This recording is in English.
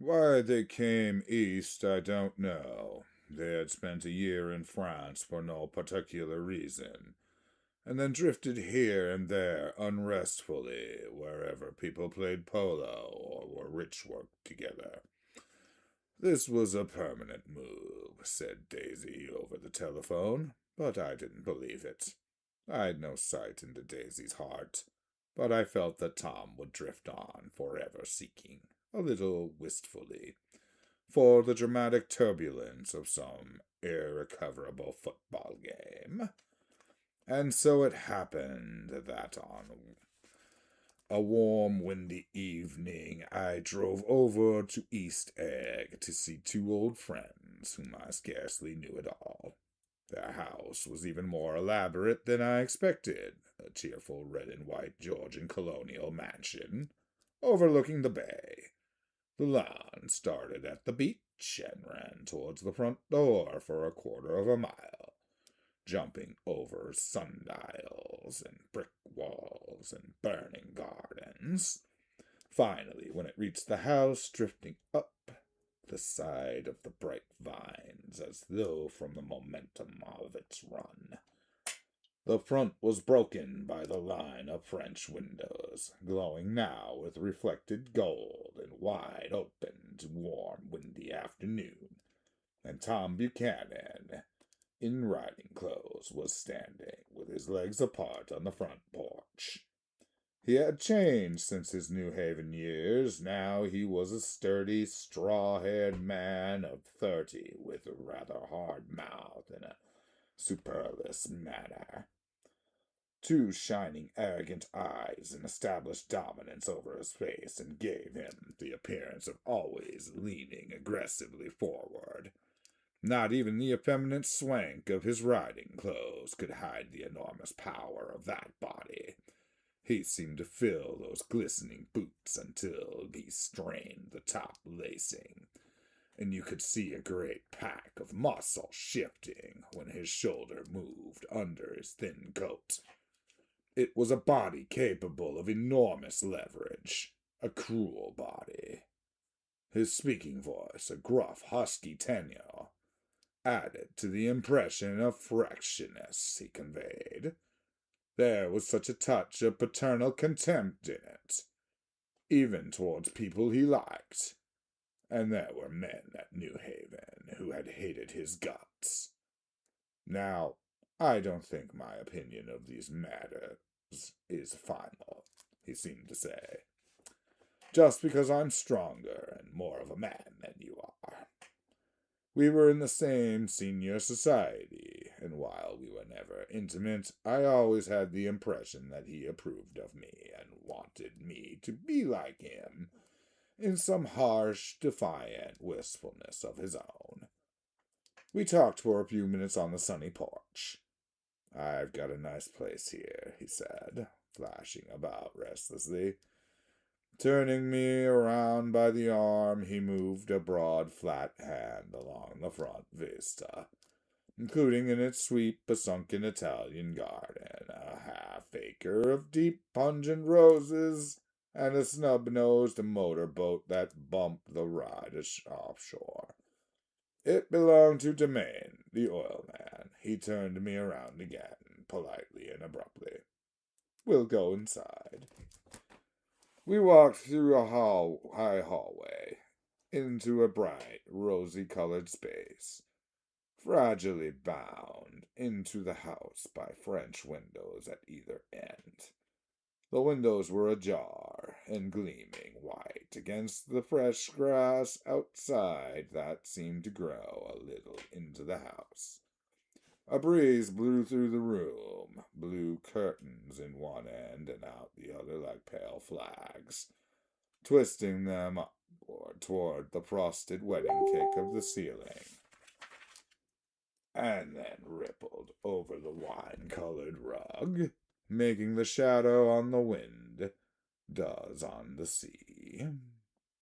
Why they came east, I don't know. They had spent a year in France for no particular reason, and then drifted here and there unrestfully wherever people played polo or were rich worked together. This was a permanent move, said Daisy over the telephone, but I didn't believe it. I'd no sight into Daisy's heart, but I felt that Tom would drift on, forever seeking, a little wistfully, for the dramatic turbulence of some irrecoverable football game. And so it happened that on a warm, windy evening, I drove over to East Egg to see two old friends whom I scarcely knew at all. Their house was even more elaborate than I expected, a cheerful red and white Georgian colonial mansion overlooking the bay. The lawn started at the beach and ran towards the front door for a quarter of a mile, jumping over sundials and brick walls and burning gardens. Finally, when it reached the house, drifting up the side of the bright vines as though from the momentum of its run. The front was broken by the line of French windows, glowing now with reflected gold and wide open to warm, windy afternoon, and Tom Buchanan, in riding clothes, was standing with his legs apart on the front porch. He had changed since his New Haven years. Now he was a sturdy, straw-haired man of 30 with a rather hard mouth and a superfluous manner. Two shining, arrogant eyes and established dominance over his face and gave him the appearance of always leaning aggressively forward. Not even the effeminate swank of his riding clothes could hide the enormous power of that body. He seemed to fill those glistening boots until he strained the top lacing, and you could see a great pack of muscle shifting when his shoulder moved under his thin coat. It was a body capable of enormous leverage, a cruel body. His speaking voice, a gruff, husky tenor, added to the impression of freshness he conveyed. There was such a touch of paternal contempt in it, even towards people he liked, and there were men at New Haven who had hated his guts. Now, I don't think my opinion of these matters is final, he seemed to say, just because I'm stronger and more of a man than you are. We were in the same senior society, and while we were never intimate, I always had the impression that he approved of me and wanted me to be like him, in some harsh, defiant wistfulness of his own. We talked for a few minutes on the sunny porch. I've got a nice place here, he said, flashing about restlessly. Turning me around by the arm, he moved a broad, flat hand along the front vista, including in its sweep a sunken Italian garden, a half-acre of deep, pungent roses, and a snub-nosed motorboat that bumped the ride offshore. It belonged to Domain, the oil man. He turned me around again, politely and abruptly. We'll go inside. We walked through a high hallway, into a bright, rosy-colored space, fragilely bound into the house by French windows at either end. The windows were ajar and gleaming white against the fresh grass outside that seemed to grow a little into the house. A breeze blew through the room, blew curtains in one end and out the other like pale flags, twisting them upward toward the frosted wedding cake of the ceiling, and then rippled over the wine-colored rug, making the shadow on the wind does on the sea.